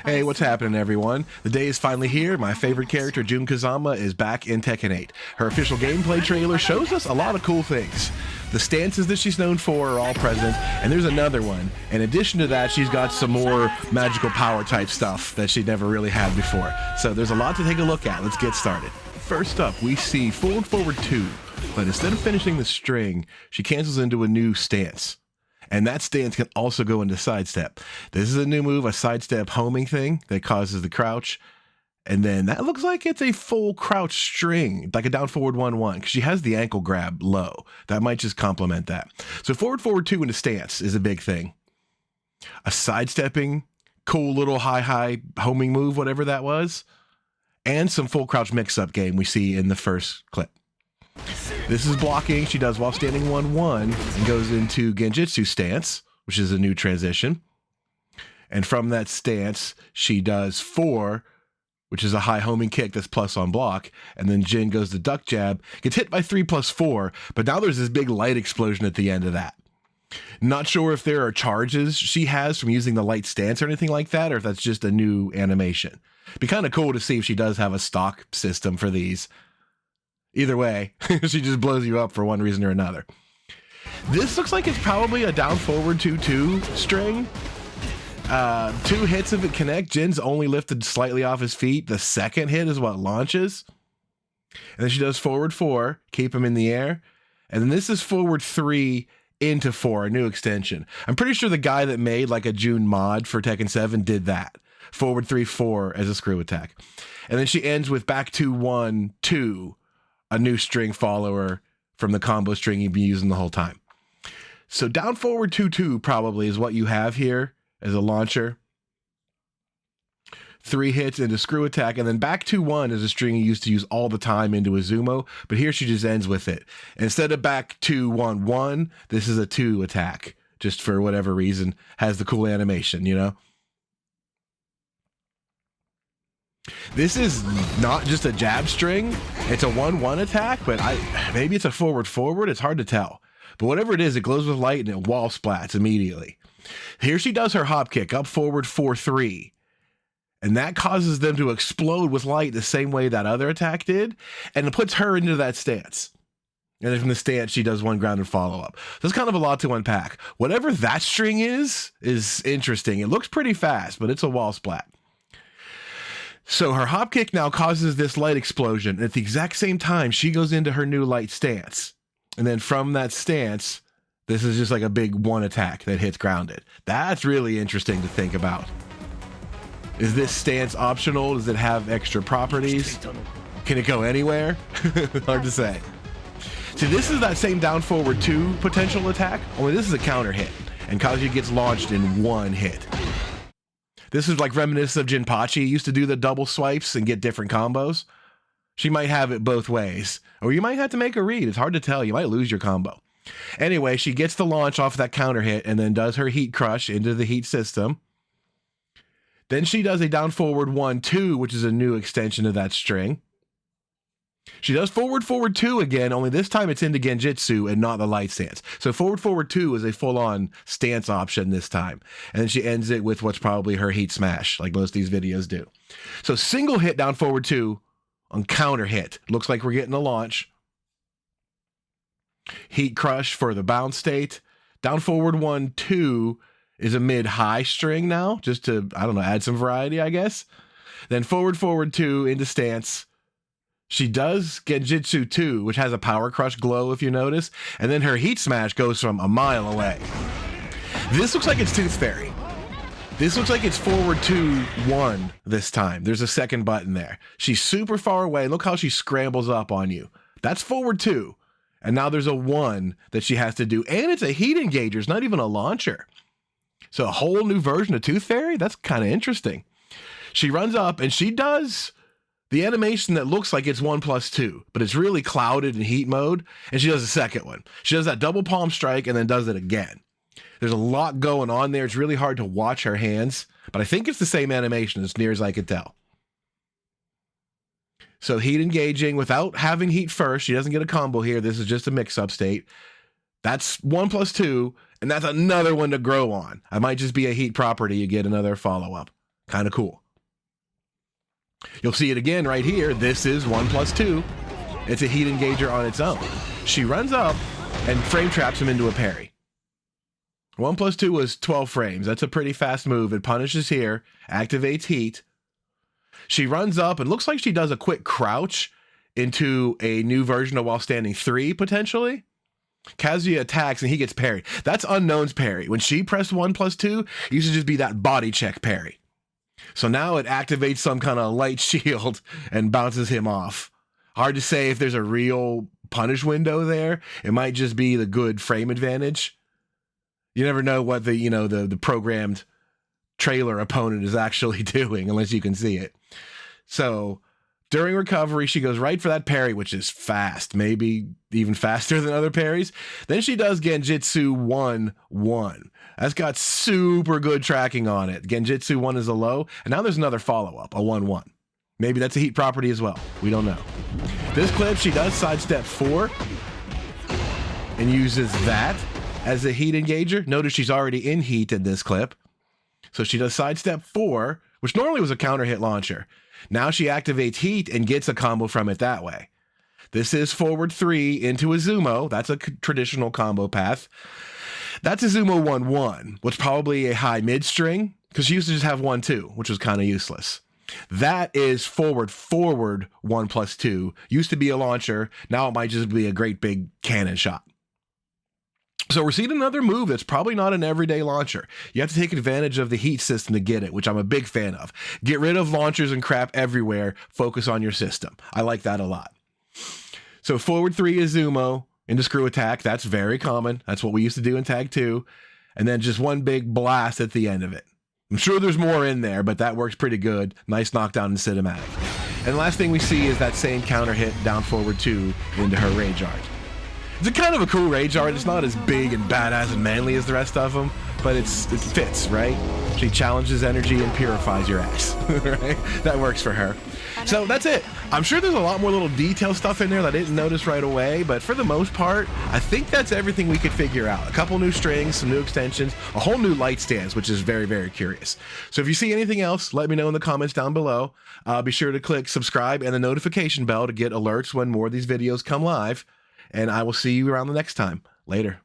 Hey, what's happening, everyone? The day is finally here. My favorite character, Jun Kazama, is back in Tekken 8. Her official gameplay trailer shows us a lot of cool things. The stances that she's known for are all present, and there's another one. In addition to that, she's got some more magical power type stuff that she never really had before. So there's a lot to take a look at. Let's get started. First up, we see forward 2, but instead of finishing the string, she cancels into a new stance. And that stance can also go into sidestep. This is a new move, a sidestep homing thing that causes the crouch. And then that looks like it's a full crouch string, like a down forward 1-1, because she has the ankle grab low. That might just complement that. So forward 2 into stance is a big thing. A sidestepping, cool little high homing move, whatever that was. And some full crouch mix-up game we see in the first clip. This is blocking. She does while standing 1-1 and goes into Genjutsu stance, which is a new transition. And from that stance, she does 4, which is a high homing kick that's plus on block. And then Jin goes to duck jab, gets hit by 3+4, but now there's this big light explosion at the end of that. Not sure if there are charges she has from using the light stance or anything like that, or if that's just a new animation. Be kind of cool to see if she does have a stock system for these. Either way, she just blows you up for one reason or another. This looks like it's probably a down forward 2-2 string. 2 hits if it connect. Jin's only lifted slightly off his feet. The second hit is what launches. And then she does forward 4, keep him in the air. And then this is forward 3 into 4, a new extension. I'm pretty sure the guy that made like a Jun mod for Tekken 7 did that. Forward 3-4 as a screw attack. And then she ends with back 2-1-2. A new string follower from the combo string you've been using the whole time. So down forward 2-2 probably is what you have here as a launcher. 3 hits into screw attack, and then back 2-1 is a string you used to use all the time into a Zumo, but here she just ends with it. Instead of back 2-1-1, this is a 2 attack, just for whatever reason, has the cool animation, you know? This is not just a jab string. It's a 1-1 attack, but maybe it's a forward. It's hard to tell. But whatever it is, it glows with light and it wall splats immediately. Here she does her hop kick up forward 4-3. And that causes them to explode with light the same way that other attack did. And it puts her into that stance. And then from the stance, she does 1 grounded follow-up. So there's kind of a lot to unpack. Whatever that string is interesting. It looks pretty fast, but it's a wall splat. So her hop kick now causes this light explosion. And at the exact same time, she goes into her new light stance. And then from that stance, this is just like a big 1 attack that hits grounded. That's really interesting to think about. Is this stance optional? Does it have extra properties? Can it go anywhere? Hard to say. See, this is that same down forward 2 potential attack, only this is a counter hit. And Kazuya gets launched in 1 hit. This is like reminiscent of Jinpachi. Used to do the double swipes and get different combos. She might have it both ways. Or you might have to make a read. It's hard to tell. You might lose your combo. Anyway, she gets the launch off that counter hit and then does her heat crush into the heat system. Then she does a down forward 1-2, which is a new extension of that string. She does forward 2 again, only this time it's into Genjutsu and not the light stance. So forward 2 is a full-on stance option this time. And then she ends it with what's probably her heat smash, like most of these videos do. So single hit down forward 2 on counter hit. Looks like we're getting a launch. Heat crush for the bounce state. Down forward 1-2 is a mid-high string now, just to, I don't know, add some variety, I guess. Then forward 2 into stance. She does Genjutsu 2, which has a power crush glow if you notice, and then her heat smash goes from a mile away. This looks like it's Tooth Fairy. This looks like it's forward 2-1 this time. There's a second button there. She's super far away. Look how she scrambles up on you. That's forward 2. And now there's a 1 that she has to do, and it's a heat engager. It's not even a launcher. So a whole new version of Tooth Fairy? That's kind of interesting. She runs up and she does the animation that looks like it's 1+2, but it's really clouded in heat mode, and she does a second one. She does that double palm strike and then does it again. There's a lot going on there. It's really hard to watch her hands, but I think it's the same animation as near as I could tell. So heat engaging without having heat first. She doesn't get a combo here. This is just a mix-up state. That's 1+2, and that's another one to grow on. I might just be a heat property. You get another follow-up. Kind of cool. You'll see it again right here. This is 1+2. It's a heat engager on its own. She runs up and frame traps him into a parry. 1+2 was 12 frames. That's a pretty fast move. It punishes here, activates heat. She runs up and looks like she does a quick crouch into a new version of while standing 3, potentially. Kazuya attacks and he gets parried. That's Unknown's parry. When she pressed 1+2, it used to just be that body check parry. So now it activates some kind of light shield and bounces him off. Hard to say if there's a real punish window there. It might just be the good frame advantage. You never know what the programmed trailer opponent is actually doing unless you can see it. So during recovery, she goes right for that parry, which is fast, maybe even faster than other parries. Then she does Genjutsu 1-1. That's got super good tracking on it. Genjutsu 1 is a low, and now there's another follow-up, a 1-1. Maybe that's a heat property as well. We don't know. This clip, she does sidestep 4 and uses that as a heat engager. Notice she's already in heat in this clip. So she does sidestep 4, which normally was a counter hit launcher. Now she activates heat and gets a combo from it that way. This is forward 3 into a Zumo. That's a traditional combo path. That's a Zumo 1-1, which probably a high mid string, because she used to just have 1-2, which was kind of useless. That is forward 1+2. Used to be a launcher. Now it might just be a great big cannon shot. So we're seeing another move that's probably not an everyday launcher. You have to take advantage of the heat system to get it, which I'm a big fan of. Get rid of launchers and crap everywhere. Focus on your system. I like that a lot. So forward 3 is Zumo into screw attack. That's very common. That's what we used to do in Tag 2. And then just one big blast at the end of it. I'm sure there's more in there, but that works pretty good. Nice knockdown and cinematic. And the last thing we see is that same counter hit down forward 2 into her Rage Art. It's a kind of a cool Rage Art. It's not as big and badass and manly as the rest of them, but it fits, right? She challenges energy and purifies your ass, right? That works for her. So that's it. I'm sure there's a lot more little detail stuff in there that I didn't notice right away, but for the most part, I think that's everything we could figure out. A couple new strings, some new extensions, a whole new light stance, which is very, very curious. So if you see anything else, let me know in the comments down below. Be sure to click subscribe and the notification bell to get alerts when more of these videos come live. And I will see you around the next time. Later.